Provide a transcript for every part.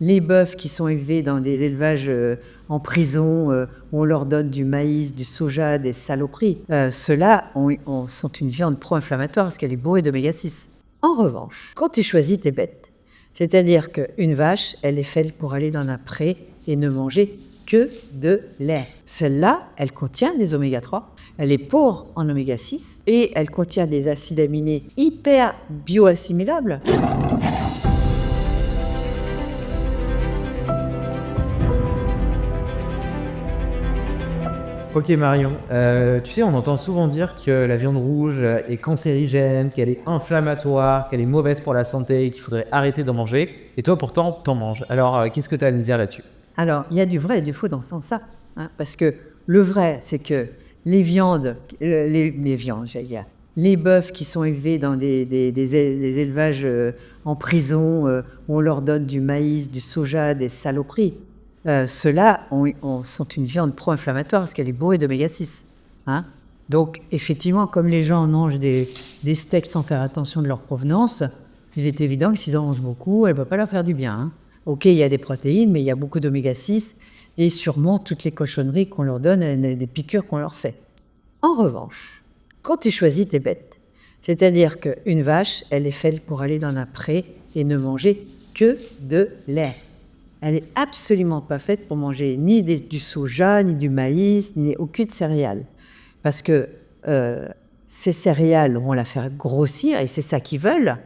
les bœufs qui sont élevés dans des élevages en prison, où on leur donne du maïs, du soja, des saloperies, ceux-là sont une viande pro-inflammatoire parce qu'elle est bourrée d'oméga 6. En revanche, quand tu choisis tes bêtes, c'est-à-dire qu'une vache, elle est faite pour aller dans un pré et ne manger que de lait. Celle-là, elle contient des oméga 3, elle est pauvre en oméga 6 et elle contient des acides aminés hyper bioassimilables. Ok Marion, tu sais, on entend souvent dire que la viande rouge est cancérigène, qu'elle est inflammatoire, qu'elle est mauvaise pour la santé et qu'il faudrait arrêter d'en manger. Et toi pourtant, t'en manges. Alors, qu'est-ce que tu as à nous dire là-dessus? Alors, il y a du vrai et du faux dans ce sens-là, hein, parce que le vrai, c'est que les viandes, j'allais dire, les bœufs qui sont élevés dans des élevages en prison, où on leur donne du maïs, du soja, des saloperies, ceux-là sont une viande pro-inflammatoire parce qu'elle est bourrée d'oméga 6. Hein. Donc, effectivement, comme les gens mangent des steaks sans faire attention de leur provenance, il est évident que s'ils en mangent beaucoup, elle ne va pas leur faire du bien. Hein. Ok, il y a des protéines, mais il y a beaucoup d'oméga 6 et sûrement toutes les cochonneries qu'on leur donne, des piqûres qu'on leur fait. En revanche, quand tu choisis tes bêtes, c'est-à-dire qu'une vache, elle est faite pour aller dans un pré et ne manger que de lait. Elle n'est absolument pas faite pour manger ni du soja, ni du maïs, ni aucune céréale. Parce que ces céréales vont la faire grossir, et c'est ça qu'ils veulent.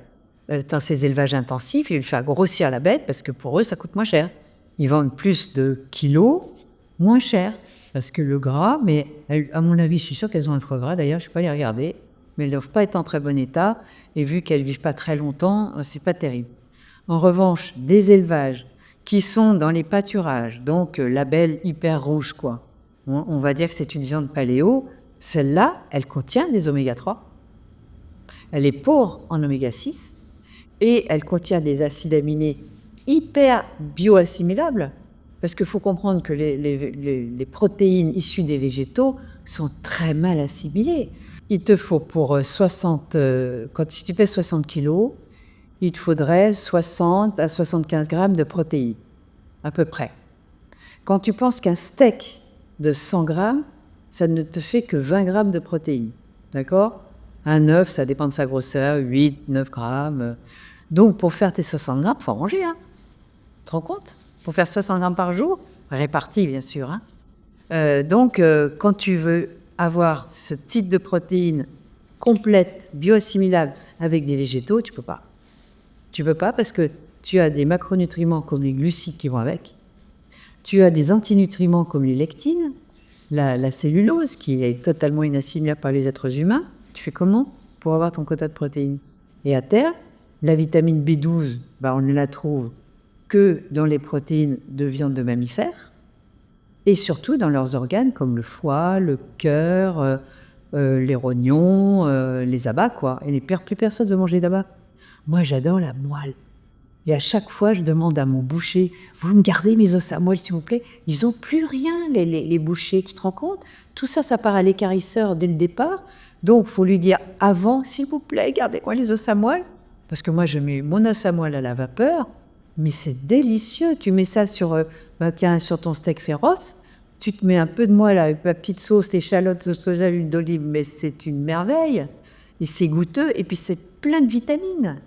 Dans ces élevages intensifs, ils veulent faire grossir la bête, parce que pour eux, ça coûte moins cher. Ils vendent plus de kilos, moins cher. Parce que le gras, mais à mon avis, je suis sûre qu'elles ont un foie gras, d'ailleurs, je ne suis pas allée regarder, mais elles ne doivent pas être en très bon état, et vu qu'elles ne vivent pas très longtemps, c'est pas terrible. En revanche, des élevages qui sont dans les pâturages, donc label hyper rouge, quoi. On va dire que c'est une viande paléo. Celle-là, elle contient des oméga 3. Elle est pauvre en oméga 6 et elle contient des acides aminés hyper bioassimilables. Parce qu'il faut comprendre que les protéines issues des végétaux sont très mal assimilées. Il te faut pour si tu pèses 60 kilos, il te faudrait 60 à 75 grammes de protéines, à peu près. Quand tu penses qu'un steak de 100 grammes, ça ne te fait que 20 grammes de protéines, d'accord? Un œuf, ça dépend de sa grosseur, 8, 9 grammes. Donc, pour faire tes 60 grammes, il faut en manger, hein. Tu te rends compte? Pour faire 60 grammes par jour, répartis, bien sûr. Hein. Donc, quand tu veux avoir ce type de protéines complètes, bioassimilables, avec des végétaux, tu peux pas. Tu peux pas parce que tu as des macronutriments comme les glucides qui vont avec. Tu as des antinutriments comme les lectines, la cellulose qui est totalement inassimilable par les êtres humains. Tu fais comment pour avoir ton quota de protéines? Et à terre, la vitamine B12, on ne la trouve que dans les protéines de viande de mammifères et surtout dans leurs organes comme le foie, le cœur, les rognons, les abats, quoi. Et plus personne ne veut manger d'abats. Moi, j'adore la moelle. Et à chaque fois, je demande à mon boucher, vous me gardez mes os à moelle, s'il vous plaît? Ils n'ont plus rien, les bouchers, tu te rends compte? Tout ça, ça part à l'équarrisseur dès le départ. Donc, il faut lui dire avant, s'il vous plaît, gardez-moi les os à moelle. Parce que moi, je mets mon os à moelle à la vapeur, mais c'est délicieux. Tu mets ça sur ton steak féroce, tu te mets un peu de moelle avec ma petite sauce, l'échalote, le soja, l'huile d'olive, mais c'est une merveille. Et c'est goûteux, et puis c'est plein de vitamines.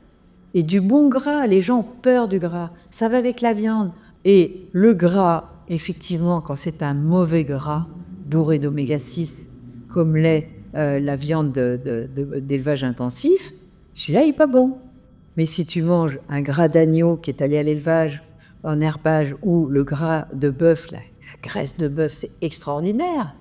Et du bon gras, les gens ont peur du gras. Ça va avec la viande. Et le gras, effectivement, quand c'est un mauvais gras, bourré d'oméga 6, comme l'est la viande d'élevage intensif, celui-là, il n'est pas bon. Mais si tu manges un gras d'agneau qui est allé à l'élevage, en herbage, ou le gras de bœuf, la graisse de bœuf, c'est extraordinaire.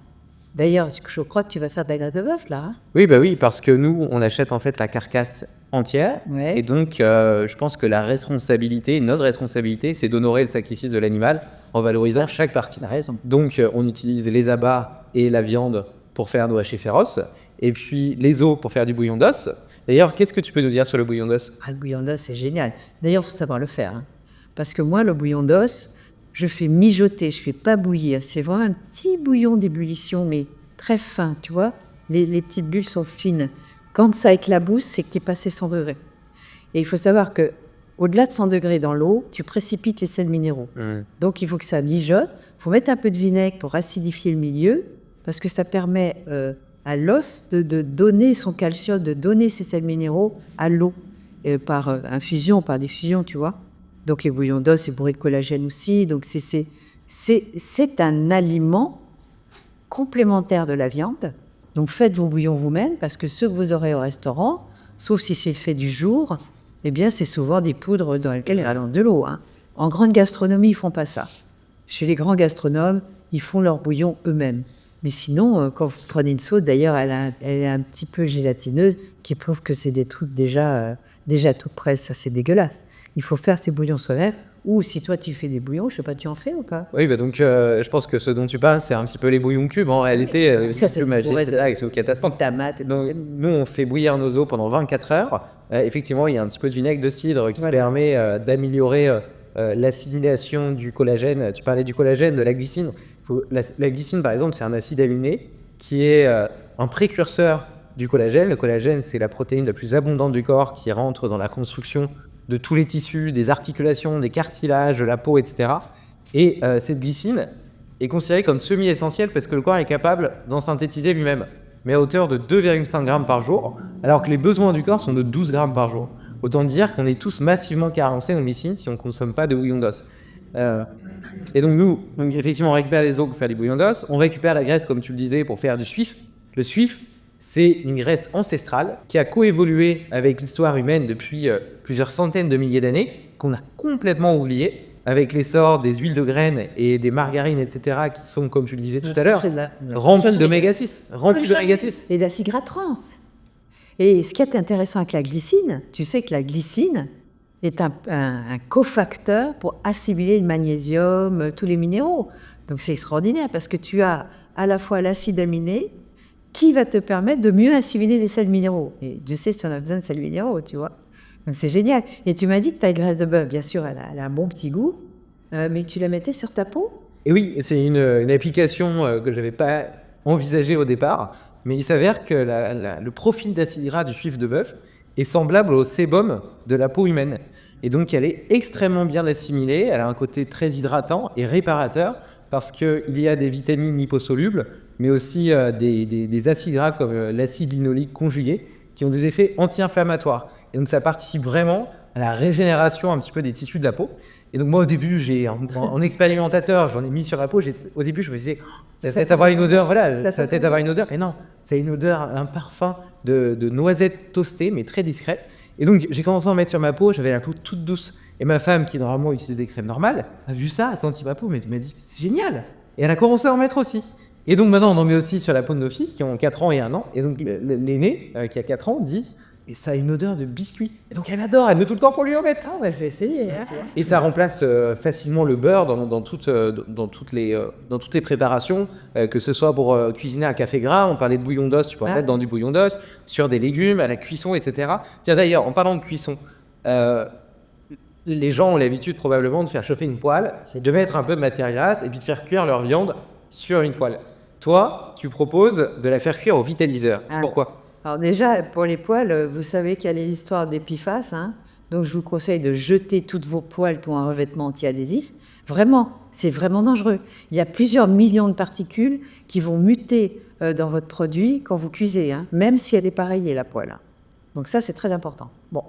D'ailleurs, je crois que tu vas faire de la graisse de bœuf, là. Hein? Oui, parce que nous, on achète en fait la carcasse entière. Ouais. Et donc, je pense que notre responsabilité, c'est d'honorer le sacrifice de l'animal en valorisant chaque partie. Tu as raison. Donc, on utilise les abats et la viande pour faire nos hachis féroces, et puis les os pour faire du bouillon d'os. D'ailleurs, qu'est-ce que tu peux nous dire sur le bouillon d'os? Le bouillon d'os, c'est génial. D'ailleurs, il faut savoir le faire. Hein. Parce que moi, le bouillon d'os, je fais mijoter, je ne fais pas bouillir. C'est vraiment un petit bouillon d'ébullition, mais très fin, tu vois. Les petites bulles sont fines. Quand ça éclabousse, c'est que tu es passé 100 degrés. Et il faut savoir que au-delà de 100 degrés dans l'eau, tu précipites les sels minéraux. Donc, il faut que ça mijote. Il faut mettre un peu de vinaigre pour acidifier le milieu, parce que ça permet à l'os de donner son calcium, de donner ses sels minéraux à l'eau, par infusion, par diffusion, tu vois. Donc, les bouillons d'os, c'est bourré de collagène aussi. Donc, c'est un aliment complémentaire de la viande. Donc, faites vos bouillons vous-même, parce que ceux que vous aurez au restaurant, sauf si c'est le fait du jour, eh bien, c'est souvent des poudres dans lesquelles il rallonge de l'eau. En grande gastronomie, ils font pas ça. Chez les grands gastronomes, ils font leur bouillon eux-mêmes. Mais sinon, quand vous prenez une sauce, d'ailleurs, elle est un petit peu gélatineuse, qui prouve que c'est des trucs déjà tout prêts. Ça, c'est dégueulasse. Il faut faire ses bouillons soi-même. Ou si toi, tu fais des bouillons, je sais pas, tu en fais ou pas? Oui, bah donc je pense que ce dont tu parles, c'est un petit peu les bouillons cubes. En réalité, Ça, c'est le magique, bourré c'est là, c'est au catastrophe. Tomate. Donc, nous, on fait bouillir nos eaux pendant 24 heures. Effectivement, il y a un petit peu de vinaigre de cidre qui permet d'améliorer l'acidulation du collagène. Tu parlais du collagène, de la glycine. La glycine, par exemple, c'est un acide aminé qui est un précurseur du collagène. Le collagène, c'est la protéine la plus abondante du corps qui rentre dans la construction de tous les tissus, des articulations, des cartilages, de la peau, etc. Et cette glycine est considérée comme semi-essentielle parce que le corps est capable d'en synthétiser lui-même, mais à hauteur de 2,5 grammes par jour, alors que les besoins du corps sont de 12 grammes par jour. Autant dire qu'on est tous massivement carencés en glycine si on ne consomme pas de bouillon d'os. Et donc nous, effectivement, on récupère les os pour faire des bouillons d'os, on récupère la graisse, comme tu le disais, pour faire du suif. Le suif, c'est une graisse ancestrale qui a coévolué avec l'histoire humaine depuis plusieurs centaines de milliers d'années, qu'on a complètement oublié, avec l'essor des huiles de graines et des margarines, etc., qui sont, comme tu le disais tout à l'heure, remplies d'oméga 6. Et d'acide gras trans. Et ce qui est intéressant avec la glycine, tu sais que la glycine est un cofacteur pour assimiler le magnésium, tous les minéraux. Donc c'est extraordinaire parce que tu as à la fois l'acide aminé qui va te permettre de mieux assimiler les sels minéraux. Et Dieu sait si on a besoin de sels minéraux, tu vois. Donc c'est génial. Et tu m'as dit que ta graisse de bœuf, bien sûr, elle a un bon petit goût, mais tu la mettais sur ta peau? Et oui, c'est une application que je n'avais pas envisagée au départ, mais il s'avère que le profil d'acide gras du suif de bœuf est semblable au sébum de la peau humaine. Et donc elle est extrêmement bien assimilée, elle a un côté très hydratant et réparateur, parce qu'il y a des vitamines liposolubles, mais aussi des acides gras comme l'acide linoléique conjugué, qui ont des effets anti-inflammatoires. Et donc ça participe vraiment à la régénération un petit peu des tissus de la peau. Et donc moi au début, en expérimentateur, j'en ai mis sur la peau. Au début, je me disais, ça va avoir une odeur, voilà, ça va peut-être avoir une odeur. Mais non, ça a une odeur, un parfum de noisettes toastées, mais très discret. Et donc j'ai commencé à en mettre sur ma peau, j'avais la peau toute douce. Et ma femme, qui normalement utilise des crèmes normales, a vu ça, a senti ma peau, mais elle m'a dit, c'est génial. Et elle a commencé à en mettre aussi. Et donc maintenant, on en met aussi sur la peau de nos filles qui ont 4 ans et 1 an. Et donc l'aîné, qui a 4 ans, dit, et ça a une odeur de biscuit. Et donc elle adore, elle met tout le temps qu'on lui en mette. Ah ouais, je vais essayer. Hein. Et ça remplace facilement le beurre dans toutes les préparations, que ce soit pour cuisiner un café gras, on parlait de bouillon d'os, tu peux en mettre dans du bouillon d'os, sur des légumes, à la cuisson, etc. Tiens d'ailleurs, en parlant de cuisson, les gens ont l'habitude probablement de faire chauffer une poêle, de mettre un peu de matière grasse et puis de faire cuire leur viande sur une poêle. Toi, tu proposes de la faire cuire au vitaliseur. Pourquoi ? Alors déjà, pour les poêles, vous savez qu'il y a les histoires d'Epiphas, hein, donc je vous conseille de jeter toutes vos poêles qui ont un revêtement anti-adhésif. Vraiment, c'est vraiment dangereux. Il y a plusieurs millions de particules qui vont muter dans votre produit quand vous cuisez, hein, même si elle est pareillée, la poêle. Hein. Donc ça, c'est très important. Bon.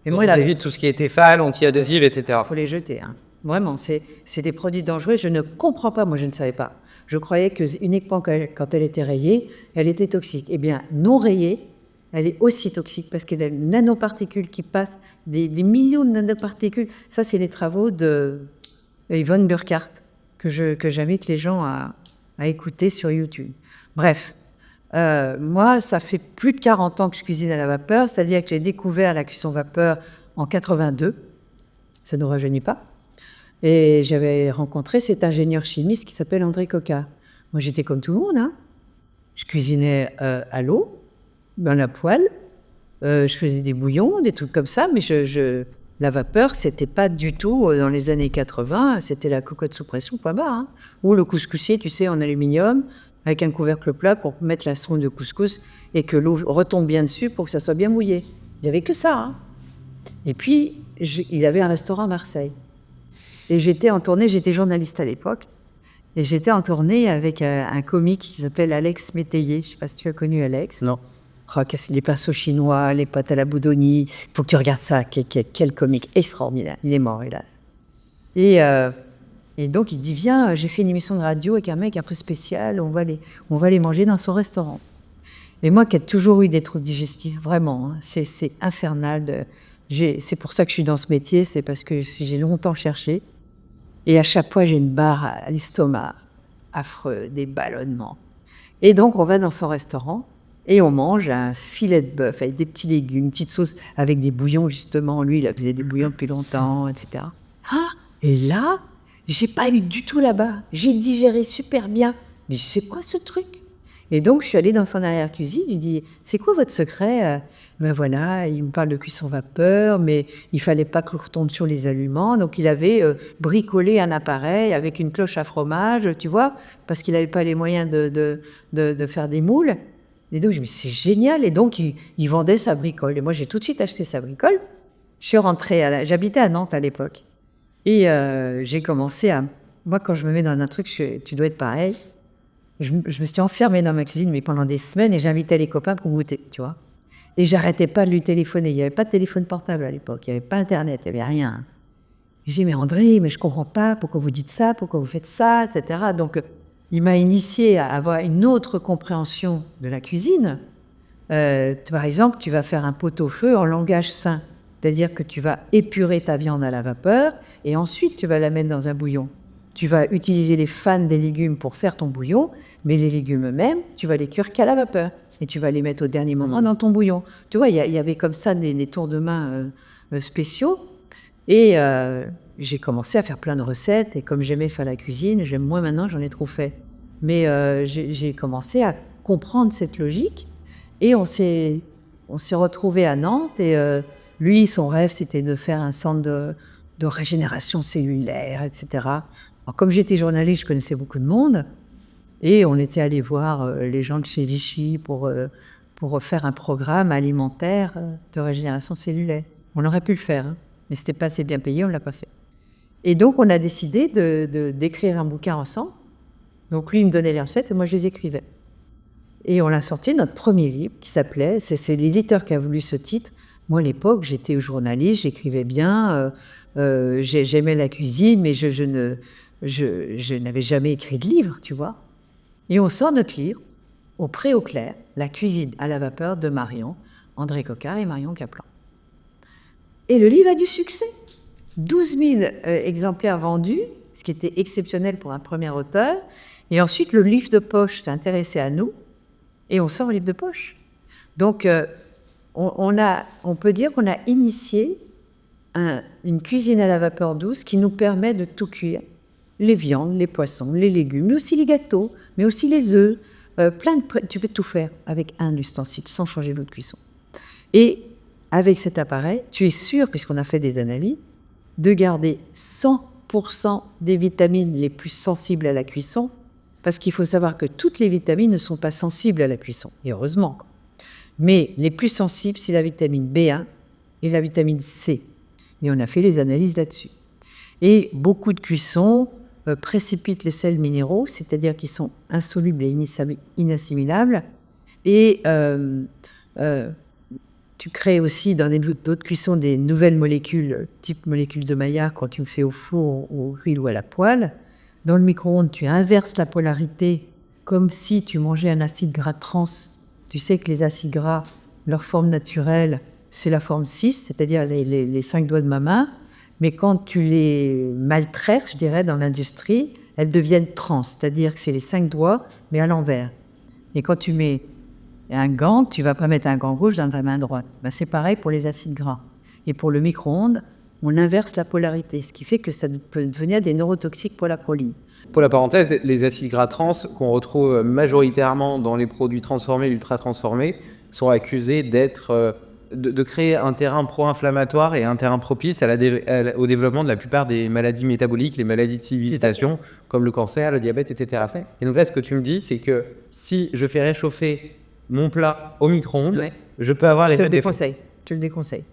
Et moi, il évite tout ce qui est Tefal, anti-adhésif, etc. Il faut les jeter. Hein. Vraiment, c'est des produits dangereux. Je ne comprends pas, moi je ne savais pas. Je croyais que uniquement quand elle était rayée, elle était toxique. Eh bien, non rayée, elle est aussi toxique parce qu'il y a des nanoparticules qui passent, des millions de nanoparticules. Ça, c'est les travaux de Yvonne Burkhardt que j'invite les gens à écouter sur YouTube. Bref, moi, ça fait plus de 40 ans que je cuisine à la vapeur, c'est-à-dire que j'ai découvert la cuisson vapeur en 82. Ça ne nous rajeunit pas. Et j'avais rencontré cet ingénieur chimiste qui s'appelle André Coca. Moi, j'étais comme tout le monde. Hein. Je cuisinais à l'eau, dans la poêle. Je faisais des bouillons, des trucs comme ça. Mais la vapeur, c'était pas du tout, dans les années 80, c'était la cocotte sous pression, point barre. Hein. Ou le couscoussier, tu sais, en aluminium, avec un couvercle plat pour mettre la sonde de couscous et que l'eau retombe bien dessus pour que ça soit bien mouillé. Il n'y avait que ça. Hein. Et puis, il avait un restaurant à Marseille. Et j'étais en tournée, j'étais journaliste à l'époque. Et j'étais en tournée avec un comique qui s'appelle Alex Métayer. Je ne sais pas si tu as connu Alex. Non. Oh, les pinceaux chinois, les pâtes à la Boudoni. Il faut que tu regardes ça. Quel comique extraordinaire. Il est mort, hélas. Et donc, il dit, viens, j'ai fait une émission de radio avec un mec un peu spécial. On va aller manger dans son restaurant. Et moi qui ai toujours eu des troubles digestifs, vraiment, hein, c'est infernal. C'est pour ça que je suis dans ce métier. C'est parce que j'ai longtemps cherché. Et à chaque fois, j'ai une barre à l'estomac, affreux, des ballonnements. Et donc, on va dans son restaurant et on mange un filet de bœuf avec des petits légumes, une petite sauce avec des bouillons, justement. Lui, il faisait des bouillons depuis longtemps, etc. Ah, et là, j'ai pas eu du tout là-bas. J'ai digéré super bien. Mais c'est quoi ce truc? Et donc, je suis allée dans son arrière-cuisine, j'ai dit, c'est quoi votre secret? Ben voilà, il me parle de cuisson vapeur, mais il fallait pas que l'on retombe sur les aliments. Donc, il avait bricolé un appareil avec une cloche à fromage, tu vois, parce qu'il n'avait pas les moyens de faire des moules. Et donc, je me suis dit, c'est génial. Et donc, il vendait sa bricole. Et moi, j'ai tout de suite acheté sa bricole. Je suis rentrée, j'habitais à Nantes à l'époque. Et j'ai commencé à... Moi, quand je me mets dans un truc, tu dois être pareil. Je me suis enfermée dans ma cuisine, mais pendant des semaines, et j'invitais les copains pour goûter, tu vois. Et j'arrêtais pas de lui téléphoner. Il n'y avait pas de téléphone portable à l'époque, il n'y avait pas Internet, il n'y avait rien. J'ai dit, mais André, mais je comprends pas, pourquoi vous dites ça, pourquoi vous faites ça, etc. Donc, il m'a initié à avoir une autre compréhension de la cuisine. Par exemple, tu vas faire un pot-au-feu en langage sain. C'est-à-dire que tu vas épurer ta viande à la vapeur, et ensuite, tu vas la mettre dans un bouillon. Tu vas utiliser les fans des légumes pour faire ton bouillon, mais les légumes eux-mêmes, tu vas les cuire qu'à la vapeur. Et tu vas les mettre au dernier moment dans ton bouillon. Tu vois, il y avait comme ça des tours de main spéciaux. Et j'ai commencé à faire plein de recettes. Et comme j'aimais faire la cuisine, j'aime moins maintenant, j'en ai trop fait. Mais j'ai commencé à comprendre cette logique. Et on s'est retrouvés à Nantes. Et lui, son rêve, c'était de faire un centre de régénération cellulaire, etc. Alors, comme j'étais journaliste, je connaissais beaucoup de monde, et on était allé voir les gens de chez Vichy pour faire un programme alimentaire de régénération cellulaire. On aurait pu le faire, hein, mais c'était pas assez bien payé, on l'a pas fait. Et donc, on a décidé d'écrire un bouquin ensemble. Donc, lui, il me donnait les recettes et moi, je les écrivais. Et on a sorti notre premier livre qui s'appelait, c'est l'éditeur qui a voulu ce titre. Moi, à l'époque, j'étais journaliste, j'écrivais bien, j'aimais la cuisine, mais je n'avais jamais écrit de livre, tu vois. Et on sort notre livre, Au pré au clair, la cuisine à la vapeur de Marion, André Coquard et Marion Kaplan. Et le livre a du succès. 12 000 exemplaires vendus, ce qui était exceptionnel pour un premier auteur. Et ensuite, le livre de poche s'est intéressé à nous, et on sort le livre de poche. Donc, on peut dire qu'on a initié une cuisine à la vapeur douce qui nous permet de tout cuire. Les viandes, les poissons, les légumes, mais aussi les gâteaux, mais aussi les œufs. Tu peux tout faire avec un ustensile, sans changer l'eau de cuisson. Et avec cet appareil, tu es sûr, puisqu'on a fait des analyses, de garder 100% des vitamines les plus sensibles à la cuisson, parce qu'il faut savoir que toutes les vitamines ne sont pas sensibles à la cuisson, et heureusement. Mais les plus sensibles, c'est la vitamine B1 et la vitamine C. Et on a fait les analyses là-dessus. Et beaucoup de cuissons précipitent les sels minéraux, c'est-à-dire qu'ils sont insolubles et inassimilables. Et tu crées aussi dans d'autres cuissons des nouvelles molécules, type molécules de Maillard, quand tu le fais au four, au grill ou à la poêle. Dans le micro-ondes, tu inverses la polarité comme si tu mangeais un acide gras trans. Tu sais que les acides gras, leur forme naturelle, c'est la forme 6, c'est-à-dire les 5 doigts de ma main. Mais quand tu les maltraites, je dirais, dans l'industrie, elles deviennent trans, c'est-à-dire que c'est les 5 doigts, mais à l'envers. Et quand tu mets un gant, tu ne vas pas mettre un gant gauche dans ta main droite. Ben, c'est pareil pour les acides gras. Et pour le micro-ondes, on inverse la polarité, ce qui fait que ça peut devenir des neurotoxiques pour la proline. Pour la parenthèse, les acides gras trans qu'on retrouve majoritairement dans les produits transformés, ultra transformés, sont accusés de créer un terrain pro-inflammatoire et un terrain propice au développement de la plupart des maladies métaboliques, les maladies de civilisation, comme le cancer, le diabète, etc. Et donc là, ce que tu me dis, c'est que si je fais réchauffer mon plat au micro-ondes, je peux avoir les... Je le déconseille.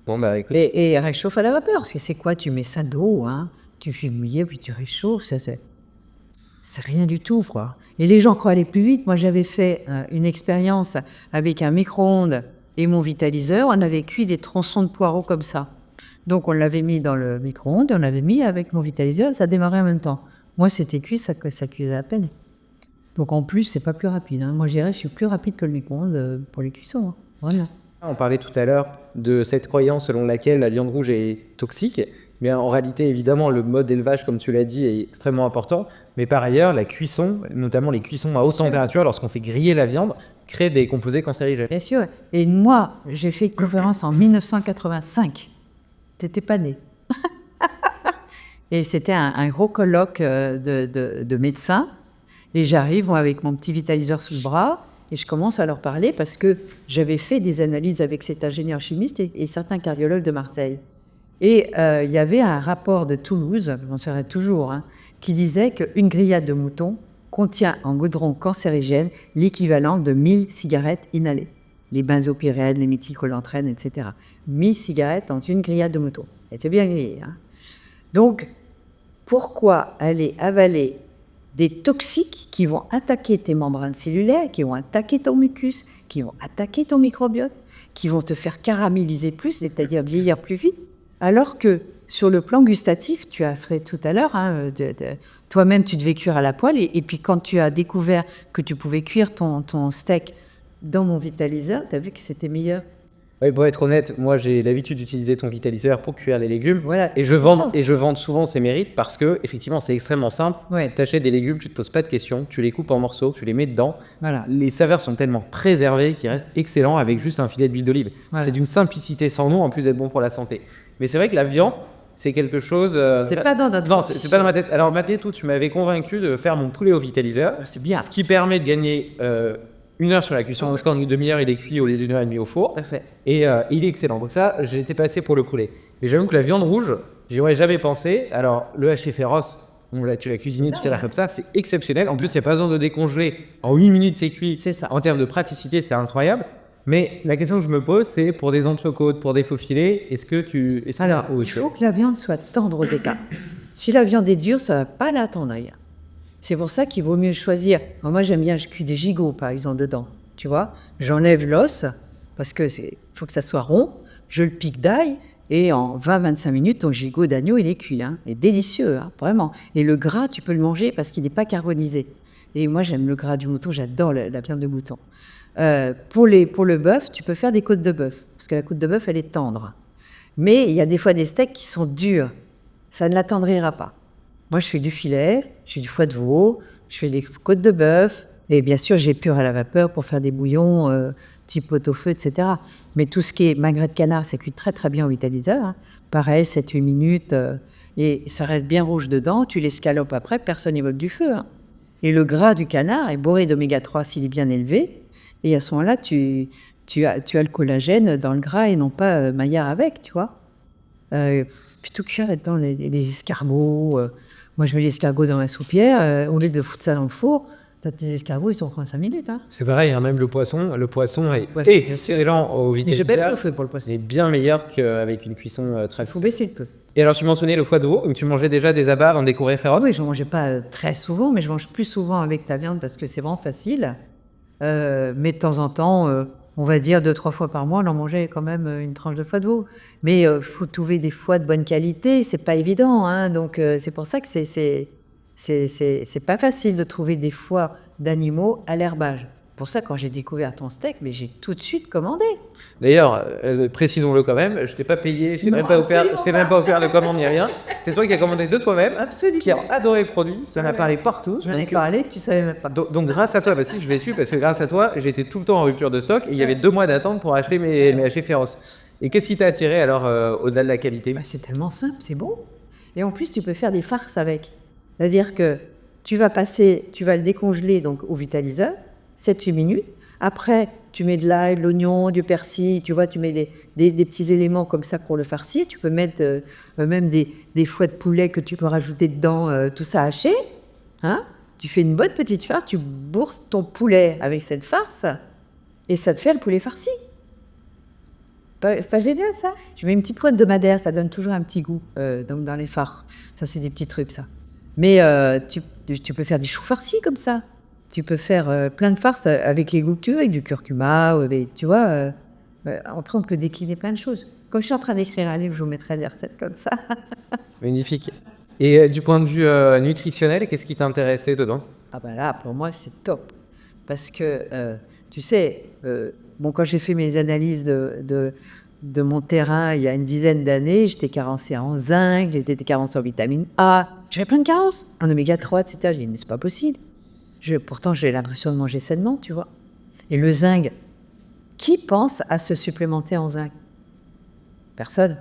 Bon, bah écoute. Et réchauffe à la vapeur, parce que c'est quoi? Tu mets ça d'eau, hein, tu fais mouiller, puis tu réchauffes, c'est rien du tout, quoi. Et les gens croient aller plus vite. Moi, j'avais fait une expérience avec un micro-ondes et mon vitaliseur. On avait cuit des tronçons de poireaux comme ça. Donc, on l'avait mis dans le micro-ondes et on l'avait mis avec mon vitaliseur. Ça démarrait en même temps. Moi, c'était cuit, ça cuisait à peine. Donc, en plus, c'est pas plus rapide, hein. Moi, je dirais, je suis plus rapide que le micro-ondes pour les cuissons, hein. Voilà. On parlait tout à l'heure de cette croyance selon laquelle la viande rouge est toxique, mais en réalité, évidemment, le mode d'élevage, comme tu l'as dit, est extrêmement important. Mais par ailleurs, la cuisson, notamment les cuissons à haute température, lorsqu'on fait griller la viande, crée des composés cancérigènes. Bien sûr. Et moi, j'ai fait une conférence en 1985. T'étais pas né. Et c'était un gros colloque de médecins. Et j'arrive moi, avec mon petit vitaliseur sous le bras et je commence à leur parler parce que j'avais fait des analyses avec cet ingénieur chimiste et certains cardiologues de Marseille. Et il y avait un rapport de Toulouse, je m'en souviendrai toujours, hein, qui disait qu'une grillade de mouton contient en goudron cancérigène l'équivalent de 1000 cigarettes inhalées. Les benzopyrènes, les méthylcholantrènes, etc. 1000 cigarettes dans une grillade de mouton. Et c'est bien grillé, hein. Donc, pourquoi aller avaler des toxiques qui vont attaquer tes membranes cellulaires, qui vont attaquer ton mucus, qui vont attaquer ton microbiote, qui vont te faire caraméliser plus, c'est-à-dire vieillir plus vite, alors que sur le plan gustatif, tu as fait tout à l'heure, hein, toi-même tu devais cuire à la poêle, et puis quand tu as découvert que tu pouvais cuire ton steak dans mon vitaliseur, tu as vu que c'était meilleur. Oui, pour être honnête, moi j'ai l'habitude d'utiliser ton vitaliseur pour cuire les légumes. Voilà. Et je vante souvent ses mérites parce que, effectivement, c'est extrêmement simple. Ouais. T'achètes des légumes, tu te poses pas de questions, tu les coupes en morceaux, tu les mets dedans. Voilà. Les saveurs sont tellement préservées qu'ils restent excellents avec juste un filet d'huile d'olive. Voilà. C'est d'une simplicité sans nom, en plus d'être bon pour la santé. Mais c'est vrai que la viande, c'est quelque chose. C'est pas dans notre Non, c'est pas dans ma tête. Alors, Mathé, tu m'avais convaincu de faire mon poulet au vitaliseur. C'est bien. Ce qui permet de gagner 1 heure sur la cuisson, parce qu'en une demi-heure, il est cuit au lieu d'1 heure et demie au four. Parfait. Et il est excellent. Donc ça, j'ai été passé pour le poulet. Mais j'avoue que la viande rouge, j'y aurais jamais pensé. Alors, le haché féroce, tu l'as cuisiné tout à l'heure comme ça, c'est exceptionnel. En plus, il n'y a pas besoin de décongeler. En 8 minutes, c'est cuit. C'est ça. En termes de praticité, c'est incroyable. Mais la question que je me pose, c'est pour des entrecôtes, pour des faux filets, Alors, il faut que la viande soit tendre au départ. Si la viande est dure, ça ne va pas la tendrir. C'est pour ça qu'il vaut mieux choisir. Moi, j'aime bien, je cuis des gigots, par exemple, dedans. Tu vois, j'enlève l'os, parce que faut que ça soit rond. Je le pique d'ail, et en 20-25 minutes, ton gigot d'agneau, il est cuit. Hein. Il est délicieux, hein, vraiment. Et le gras, tu peux le manger parce qu'il n'est pas carbonisé. Et moi, j'aime le gras du mouton, j'adore la viande de mouton. Pour le bœuf, tu peux faire des côtes de bœuf, parce que la côte de bœuf, elle est tendre. Mais il y a des fois des steaks qui sont durs. Ça ne l'attendrira pas. Moi, je fais du filet, je fais du foie de veau, je fais des côtes de bœuf, et bien sûr, j'épure à la vapeur pour faire des bouillons type pot-au-feu, etc. Mais tout ce qui est magret de canard, ça cuit très très bien au vitaliseur. Hein. Pareil, 7-8 minutes, et ça reste bien rouge dedans. Tu l'escalopes après, personne n'évoque du feu. Hein. Et le gras du canard est bourré d'oméga 3 s'il est bien élevé. Et à ce moment-là, tu as le collagène dans le gras et non pas maillard avec, tu vois. Plutôt cuire dans les escargots. Moi, je mets l'escargot dans la soupière. Au lieu de foutre ça dans le four, tes escargots, ils sont en 5 minutes. Hein. C'est pareil, hein, même le poisson est excellent au Mais je vitaliseur. baisse le feu pour le poisson. C'est bien meilleur qu'avec une cuisson très Il faut baisser le feu. Et alors, tu mentionnais le foie de veau, donc tu mangeais déjà des abats avant de découvrir féroce. Oui, je ne mangeais pas très souvent, mais je mange plus souvent avec ta viande parce que c'est vraiment facile. Mais de temps en temps, on va dire 2-3 fois par mois, on en mangeait quand même une tranche de foie de veau. Mais il faut trouver des foies de bonne qualité, c'est pas évident. Hein, donc c'est pour ça que c'est pas facile de trouver des foies d'animaux à l'herbage. Pour ça, quand j'ai découvert ton steak, mais j'ai tout de suite commandé. D'ailleurs, précisons-le quand même, je t'ai pas payé, je t'ai même pas offert le commande ni rien. C'est toi qui as commandé de toi-même, Absolument. qui a adoré le produit, tu en as parlé partout. J'en ai parlé, tu savais même pas. Donc grâce à toi, bah si je l'ai su, parce que grâce à toi, j'étais tout le temps en rupture de stock et il y avait 2 mois d'attente pour acheter mes hachés féroces. Et qu'est-ce qui t'a attiré alors au-delà de la qualité? Bah, c'est tellement simple, c'est bon. Et en plus, tu peux faire des farces avec. C'est-à-dire que tu vas le décongeler donc au vitaliseur, 7-8 minutes. Après, tu mets de l'ail, de l'oignon, du persil, tu vois, tu mets des petits éléments comme ça pour le farcir. Tu peux mettre même des foies de poulet que tu peux rajouter dedans, tout ça haché. Hein, tu fais une bonne petite farce, tu bourses ton poulet avec cette farce et ça te fait le poulet farci. pas génial, ça? Je mets une petite pointe de madère, ça donne toujours un petit goût donc dans les fards. Ça, c'est des petits trucs, ça. Mais tu peux faire des choux farcis comme ça. Tu peux faire plein de farces avec les goûts que tu veux, avec du curcuma, ou avec, tu vois. Après, on peut décliner plein de choses. Comme je suis en train d'écrire un livre, je vous mettrai des recettes comme ça. Magnifique. Et du point de vue nutritionnel, qu'est-ce qui t'a intéressé dedans? Ah ben là, pour moi, c'est top. Parce que, tu sais, quand j'ai fait mes analyses de mon terrain il y a une dizaine d'années, j'étais carencée en zinc, j'étais carencée en vitamine A, j'avais plein de carences, en oméga 3, etc. J'ai dit, mais c'est pas possible. Pourtant, j'ai l'impression de manger sainement, tu vois. Et le zinc, qui pense à se supplémenter en zinc? Personne.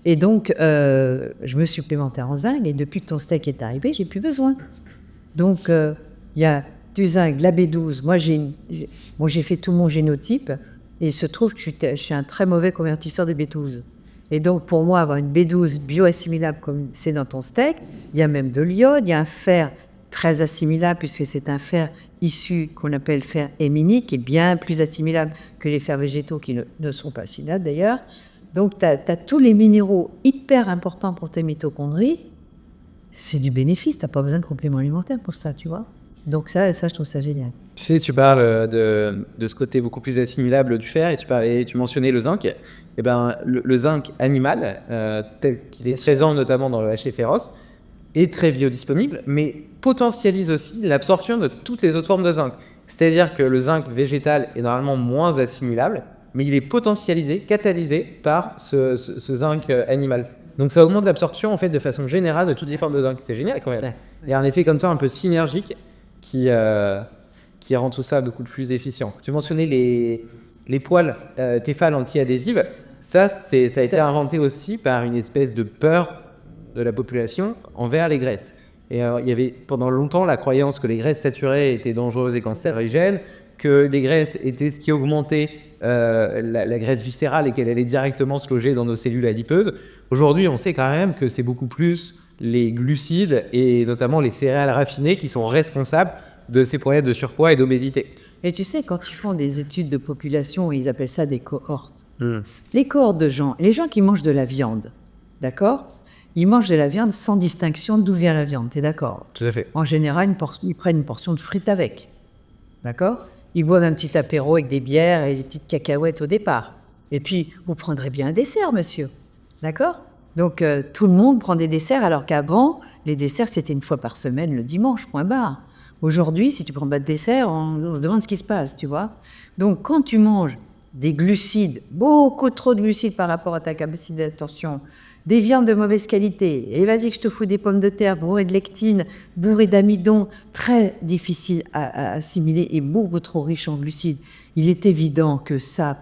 Et donc, je me supplémentais en zinc, et depuis que ton steak est arrivé, j'ai plus besoin. Donc, il y a du zinc, de la B12. Moi, j'ai fait tout mon génotype, et il se trouve que je suis un très mauvais convertisseur de B12. Et donc, pour moi, avoir une B12 bioassimilable comme c'est dans ton steak, il y a même de l'iode, il y a un fer très assimilable, puisque c'est un fer issu qu'on appelle fer héminique, qui est bien plus assimilable que les fers végétaux qui ne sont pas assimilables d'ailleurs. Donc, tu as tous les minéraux hyper importants pour tes mitochondries. C'est du bénéfice, tu n'as pas besoin de compléments alimentaires pour ça, tu vois. Donc ça, je trouve ça génial. Tu sais, tu parles de ce côté beaucoup plus assimilable du fer, et tu mentionnais le zinc. Eh ben, le zinc animal, tel qu'il est présent notamment dans le hachis féroce, est très biodisponible, mais potentialise aussi l'absorption de toutes les autres formes de zinc. C'est-à-dire que le zinc végétal est normalement moins assimilable, mais il est potentialisé, catalysé par ce zinc animal. Donc ça augmente l'absorption en fait de façon générale de toutes les formes de zinc. C'est génial quand même. Ouais. Il y a un effet comme ça un peu synergique qui rend tout ça beaucoup plus efficient. Tu mentionnais les poils Tefal anti-adhésives. Ça a été inventé aussi par une espèce de peur de la population envers les graisses. Et il y avait pendant longtemps la croyance que les graisses saturées étaient dangereuses et cancérigènes, que les graisses étaient ce qui augmentait la graisse viscérale et qu'elle allait directement se loger dans nos cellules adipeuses. Aujourd'hui, on sait quand même que c'est beaucoup plus les glucides et notamment les céréales raffinées qui sont responsables de ces problèmes de surpoids et d'obésité. Et tu sais, quand ils font des études de population, ils appellent ça des cohortes. Les cohortes de gens, les gens qui mangent de la viande, d'accord? Ils mangent de la viande sans distinction d'où vient la viande, t'es d'accord? Tout à fait. En général, ils prennent une portion de frites avec, d'accord? Ils boivent un petit apéro avec des bières et des petites cacahuètes au départ. Et puis, vous prendrez bien un dessert, monsieur, d'accord? Donc, tout le monde prend des desserts, alors qu'avant, les desserts, c'était une fois par semaine, le dimanche, point barre. Aujourd'hui, si tu prends pas de dessert, on se demande ce qui se passe, tu vois. Donc, quand tu manges des glucides, beaucoup trop de glucides par rapport à ta capacité d'attention, des viandes de mauvaise qualité, et vas-y que je te fous des pommes de terre bourrées de lectine, bourrées d'amidon, très difficiles à assimiler et beaucoup trop riches en glucides, il est évident que ça,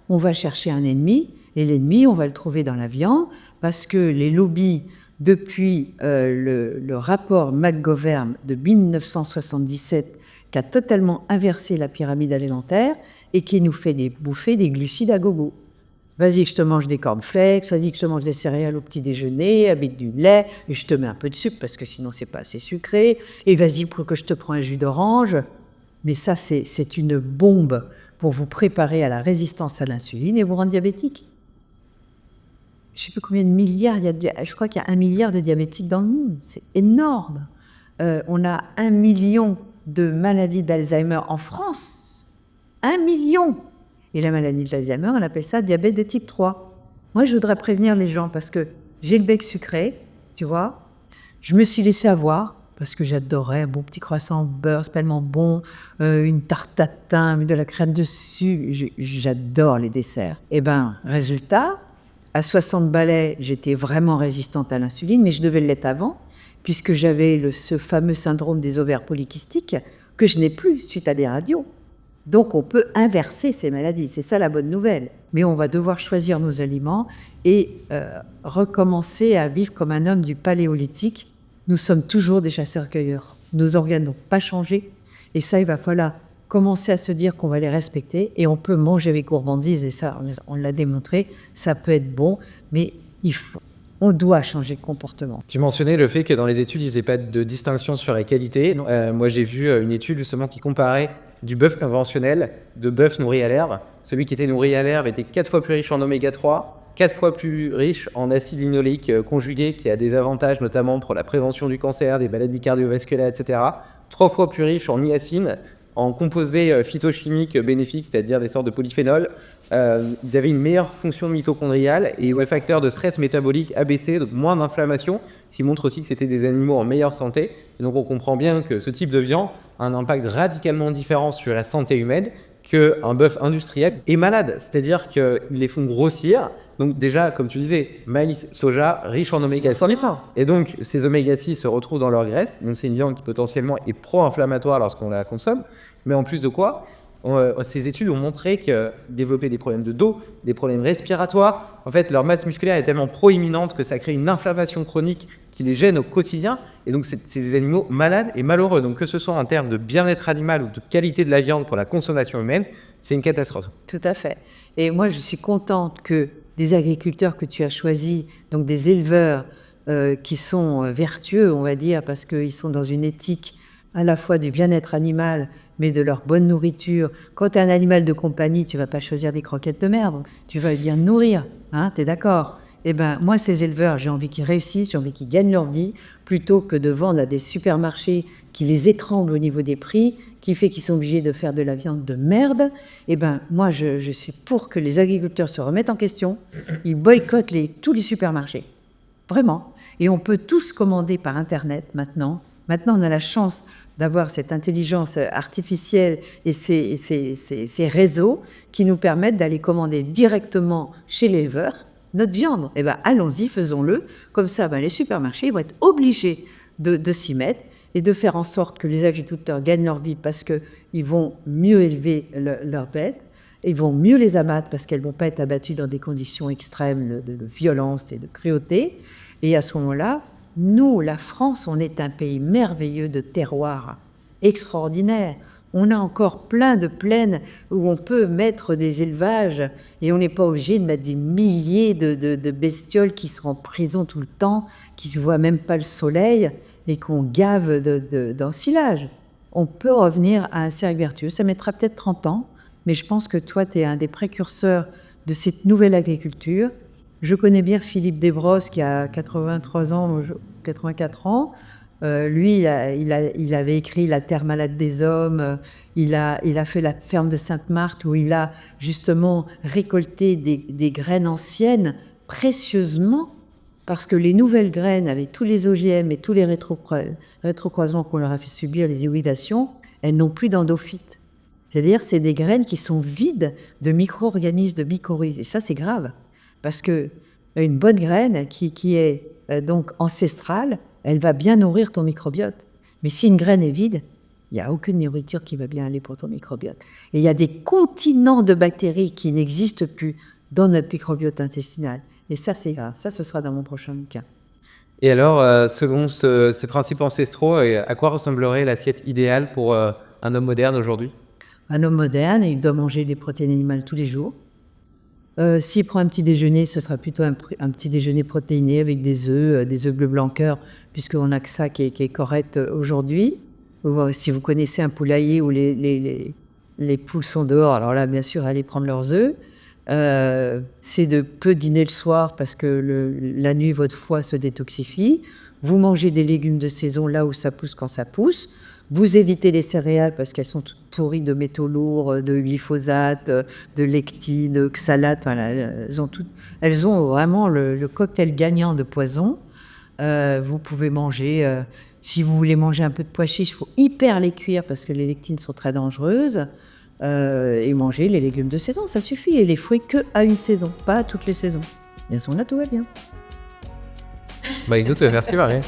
on va chercher un ennemi, et l'ennemi, on va le trouver dans la viande, parce que les lobbies, depuis le rapport McGovern de 1977, qui a totalement inversé la pyramide alimentaire et qui nous fait bouffer des glucides à gogo. Vas-y que je te mange des cornflakes, vas-y que je te mange des céréales au petit déjeuner, avec du lait, et je te mets un peu de sucre parce que sinon c'est pas assez sucré, et vas-y pour que je te prends un jus d'orange. Mais ça, c'est une bombe pour vous préparer à la résistance à l'insuline et vous rendre diabétique. Je ne sais plus combien de milliards, je crois qu'il y a 1 milliard de diabétiques dans le monde, c'est énorme. On a 1 million de maladies d'Alzheimer en France. 1 million! Et la maladie d'Alzheimer, on appelle ça diabète de type 3. Moi, je voudrais prévenir les gens parce que j'ai le bec sucré, tu vois. Je me suis laissée avoir parce que j'adorais un bon petit croissant au beurre, c'est tellement bon, une tarte tatin avec de la crème dessus. J'adore les desserts. Et ben, résultat, à 60 balais, j'étais vraiment résistante à l'insuline, mais je devais l'être avant, puisque j'avais ce fameux syndrome des ovaires polykystiques que je n'ai plus suite à des radios. Donc, on peut inverser ces maladies. C'est ça la bonne nouvelle. Mais on va devoir choisir nos aliments et recommencer à vivre comme un homme du paléolithique. Nous sommes toujours des chasseurs-cueilleurs. Nos organes n'ont pas changé. Et ça, il va falloir commencer à se dire qu'on va les respecter. Et on peut manger avec gourmandise. Et ça, on l'a démontré. Ça peut être bon. Mais on doit changer de comportement. Tu mentionnais le fait que dans les études, ils ne faisaient pas de distinction sur les qualités. Moi, j'ai vu une étude justement qui comparait du bœuf conventionnel, de bœuf nourri à l'herbe, celui qui était nourri à l'herbe était 4 fois plus riche en oméga 3, 4 fois plus riche en acide linoléique conjugué, qui a des avantages notamment pour la prévention du cancer, des maladies cardiovasculaires, etc. 3 fois plus riche en niacine, en composés phytochimiques bénéfiques, c'est-à-dire des sortes de polyphénols. Ils avaient une meilleure fonction mitochondriale et un facteur de stress métabolique abaissé, donc moins d'inflammation, ce qui montre aussi que c'était des animaux en meilleure santé. Et donc on comprend bien que ce type de viande a un impact radicalement différent sur la santé humaine qu'un bœuf industriel est malade, c'est-à-dire qu'ils les font grossir. Donc déjà, comme tu disais, maïs, soja, riche en oméga 6. Et donc ces oméga 6 se retrouvent dans leur graisse. Donc c'est une viande qui potentiellement est pro-inflammatoire lorsqu'on la consomme. Mais en plus de quoi, ces études ont montré qu'ils développaient des problèmes de dos, des problèmes respiratoires. En fait, leur masse musculaire est tellement proéminente que ça crée une inflammation chronique qui les gêne au quotidien. Et donc, c'est des animaux malades et malheureux. Donc, que ce soit en termes de bien-être animal ou de qualité de la viande pour la consommation humaine, c'est une catastrophe. Tout à fait. Et moi, je suis contente que des agriculteurs que tu as choisis, donc des éleveurs qui sont vertueux, on va dire, parce qu'ils sont dans une éthique à la fois du bien-être animal, mais de leur bonne nourriture. Quand tu as un animal de compagnie, tu vas pas choisir des croquettes de merde, tu vas bien le nourrir, hein, tu es d'accord? Eh ben, moi, ces éleveurs, j'ai envie qu'ils réussissent, j'ai envie qu'ils gagnent leur vie, plutôt que de vendre à des supermarchés qui les étranglent au niveau des prix, qui fait qu'ils sont obligés de faire de la viande de merde. Eh ben, moi, je suis pour que les agriculteurs se remettent en question, ils boycottent tous les supermarchés, vraiment. Et on peut tous commander par Internet maintenant. Maintenant, on a la chance d'avoir cette intelligence artificielle et ces réseaux qui nous permettent d'aller commander directement chez l'éleveur notre viande. Eh bien, allons-y, faisons-le. Comme ça, les supermarchés vont être obligés de s'y mettre et de faire en sorte que les agriculteurs gagnent leur vie parce qu'ils vont mieux élever leurs bêtes, ils vont mieux les abattre parce qu'elles ne vont pas être abattues dans des conditions extrêmes de violence et de cruauté. Et à ce moment-là, nous, la France, on est un pays merveilleux de terroir, extraordinaire. On a encore plein de plaines où on peut mettre des élevages et on n'est pas obligé de mettre des milliers de bestioles qui sont en prison tout le temps, qui ne voient même pas le soleil et qu'on gave d'ensilage. On peut revenir à un cercle vertueux. Ça mettra peut-être 30 ans, mais je pense que toi, tu es un des précurseurs de cette nouvelle agriculture. Je connais bien Philippe Desbrosses qui a 83 ans, 84 ans. Lui, il avait écrit La terre malade des hommes. Il a fait la ferme de Sainte-Marthe où il a justement récolté des graines anciennes précieusement parce que les nouvelles graines, avec tous les OGM et tous les rétrocroisements qu'on leur a fait subir, les hybridations, elles n'ont plus d'endophytes. C'est-à-dire, c'est des graines qui sont vides de micro-organismes, de mycorhizes. Et ça, c'est grave. Parce qu'une bonne graine qui est donc ancestrale, elle va bien nourrir ton microbiote. Mais si une graine est vide, il n'y a aucune nourriture qui va bien aller pour ton microbiote. Et il y a des continents de bactéries qui n'existent plus dans notre microbiote intestinal. Et ça, c'est grave. Ça, ce sera dans mon prochain bouquin. Et alors, selon ces principes ancestraux, à quoi ressemblerait l'assiette idéale pour un homme moderne aujourd'hui? Un homme moderne, il doit manger des protéines animales tous les jours. S'il prend un petit déjeuner, ce sera plutôt un petit déjeuner protéiné avec des œufs bleus blanc cœur, puisqu'on n'a que ça qui est correct aujourd'hui. Si vous connaissez un poulailler où les poules sont dehors, alors là, bien sûr, allez prendre leurs œufs. C'est de peu dîner le soir parce que la nuit, votre foie se détoxifie. Vous mangez des légumes de saison là où ça pousse quand ça pousse. Vous évitez les céréales parce qu'elles sont toutes pourries de métaux lourds, de glyphosate, de lectine, de oxalate. Voilà, elles ont vraiment le cocktail gagnant de poison. Vous pouvez manger, si vous voulez manger un peu de pois chiches, il faut hyper les cuire parce que les lectines sont très dangereuses. Et manger les légumes de saison, ça suffit. Et les fruits qu'à une saison, pas à toutes les saisons. Elles sont là, tout va bien. Écoute, merci Marie.